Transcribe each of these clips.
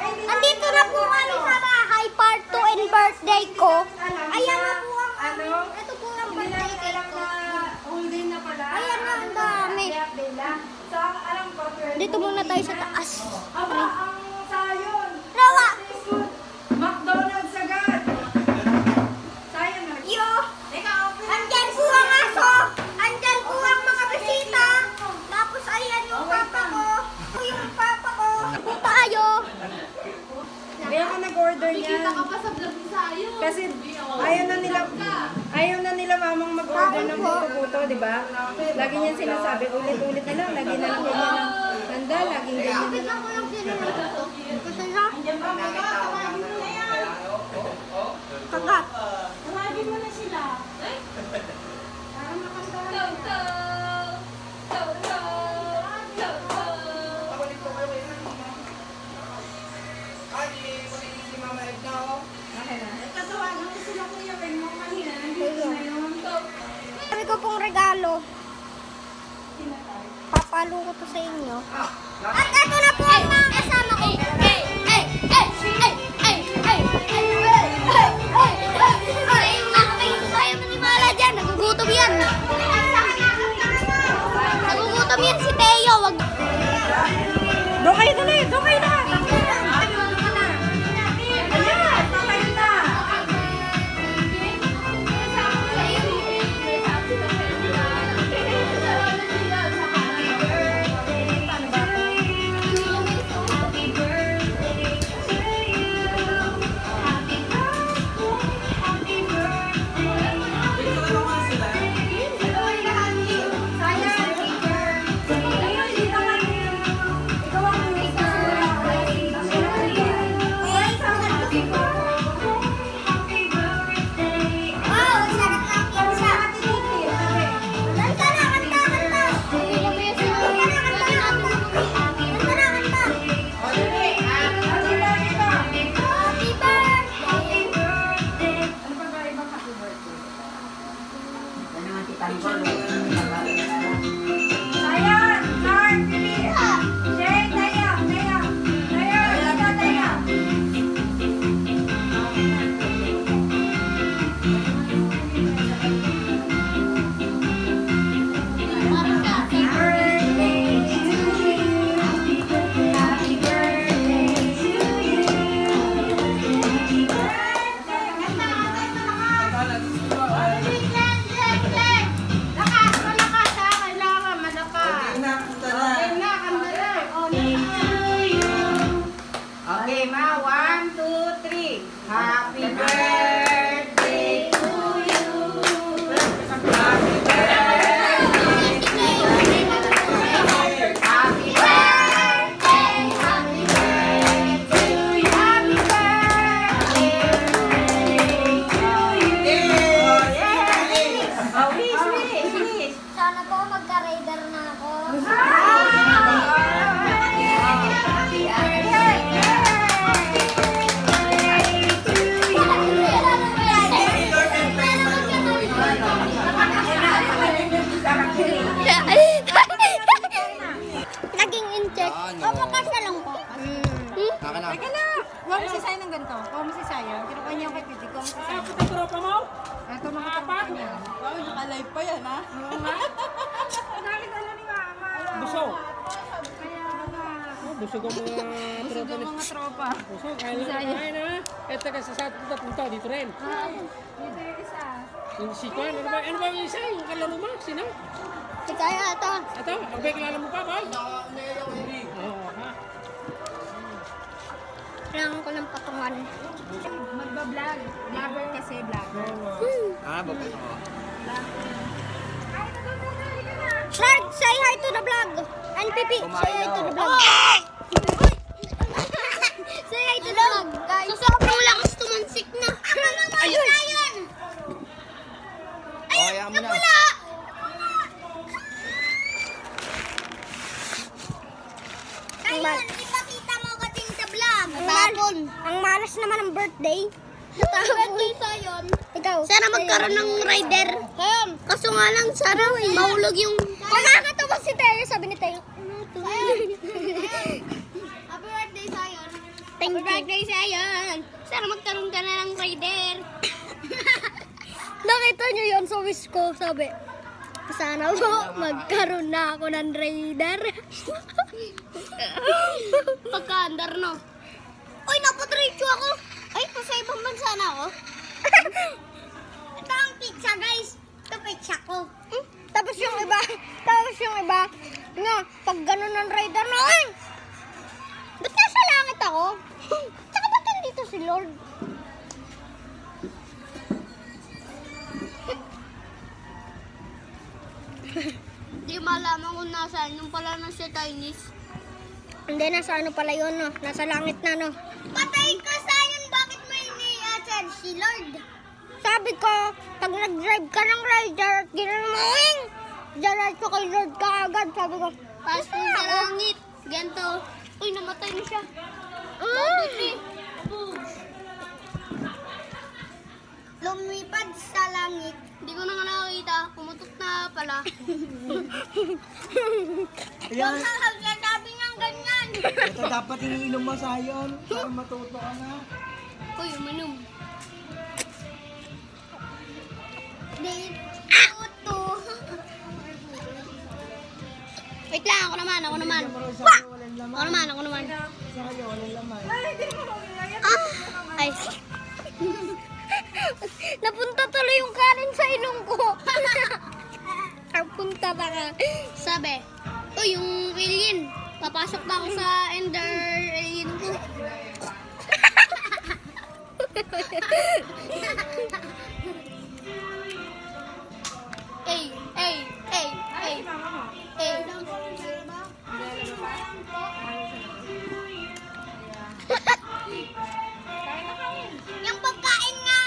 Andito na po kami sa bahay, part 2 and birthday ko. Ayan na po ang ito po ang birthday cake ko. Ayan na, ang dami. Dito muna tayo sa taas. Rawa! McDonald's agad! Sayang na. Yo! Andyan po ang aso! Andyan po ang mga bisita! Tapos ayan yung papa ko! Yung papa ko! Dito tayo! Kaya ako nag-order niyan. Kasi ayaw na nila mamang mag-order ng buto-buto, di ba? Lagi niyan sinasabi, ulit-ulit na lang, lagi na lang ganyan ang handa, laging ganyan na lang. Kagat! Tawagin mo na sila. Para makanta. Tatawagan ko sila kuya, pero mo kanina, nandito na yun. Sabi ko pong regalo. Papalo ko to sa inyo. At ito na po ang mga kasama ko. Ayaw manimala dyan. Nagugutom yan. Nagugutom yan si Teo. Doon kayo na! Doon kayo na! Okay, ma. 1, 2, 3. Happy birthday to you. Happy birthday. Happy birthday. Happy birthday to you. Happy birthday to you. Yeah. Oh, wish. Sana po magka-raider na ako. Naging in-check. Opo, kasya lang po. Teka na! Huwag mo sisayin ng ganito. Huwag mo sisayin. Kinukuha niya yung kay Pitik. Huwag mo sisayin. Ito tropa mo? Ito mga apat. Wow, naka-live pa yan, ha? Oo nga. Nakita na ni Mama. Busog. Kaya nga. Busog ang mga Busog tropa. ang mga tropa. Busog, kaya na na. Eto kasi sa atin punta dito rin. Dito yung isa. Yung si Kwan, ano ba yung isa? Yung kalaro mo? Sino? Si Kaya ito. Ito, ang ba kilala mo pa ba? Oo, ha? Kailangan ko ng patungan. Magba-vlog. Vlogger kasi, vlogger. Shark, say hi to the vlog. And Pipi, say hi to the vlog. Say hi to the vlog, guys. So, sobrang lakas tumansik na. Ako naman, Zion! Ayun, napula! Ayun, ipakita mo kating sa vlog. Ang malas naman ng birthday. Birthday Zion. Ikaw. Sana magkaroon ng rider. Kaso nga lang, sana mahulog yung... Nakakatawa si Teo, sabi ni Teo. Happy birthday, Zion. Thank you. Birthday sa'yo. Sana magkaroon ka na ng rider. Nakita niyo yun sa wish ko, sabi. Sana po magkaroon na ako ng rider. Pagka-andar, no? Uy, napatricho ako. Ay, sa ibang bansa na ako. Ito ang pizza, guys. Ito pizza ko. Tapos yung iba, no, pag ganun ng rider na, ay! Ba't nasa langit ako? Saka ba't nandito si Lord? Di malaman kung nasaan yung pala na si Chinese. Hindi, nasa ano pala yun, no? Nasa langit na, no? Patay ka sa yun, bakit may ni-attend si Lord? Sabi ko, pag nag-drive ka ng rider at ginamawing, diretso kay Lord ka agad, sabi ko. Tapos po sa langit, ganito. Uy, namatay na siya. Lumipad sa langit. Hindi ko na nga nakakita. Pumutok na pala. Ayan, Sabi niyang ganyan. ito dapat iniinom mo sa yun para matuto ka na. Uy, uminom. Tuto. Wait lang, ako naman. Bigyan mo rin sa akin, walang laman. Ako naman. Sa akin, walang laman. Ay. Napunta tuloy yung kanin sa ilong ko. Napunta pa ka. Sabi, uy, yung alien. Papasok na ako sa ender alien ko. Yung pagkain nga.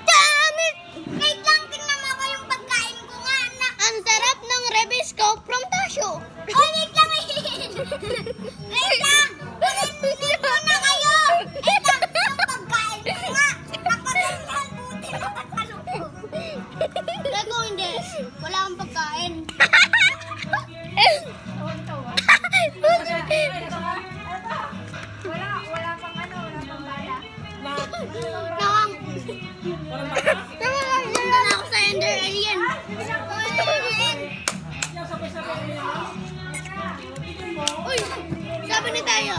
Damn it! Wait lang, tingnan mo ko yung pagkain ko nga. Ang sarap ng Rebisco from Tasyo. Wait lang. Wait lang. Ulit muna kayo. Wait lang, yung pagkain ko nga. Napagandaan, buti na kakalupog. Lego, hindi. Wala akong pagkain. Wala pang ano, wala pang bala. Nawang. Nawang na ako sa ender alien. Uy, sabi ni tayo.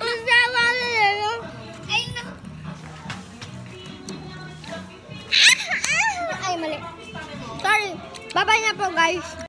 Usama na yun. Ay, na. Ay, mali. Sorry. Bye-bye na po, guys.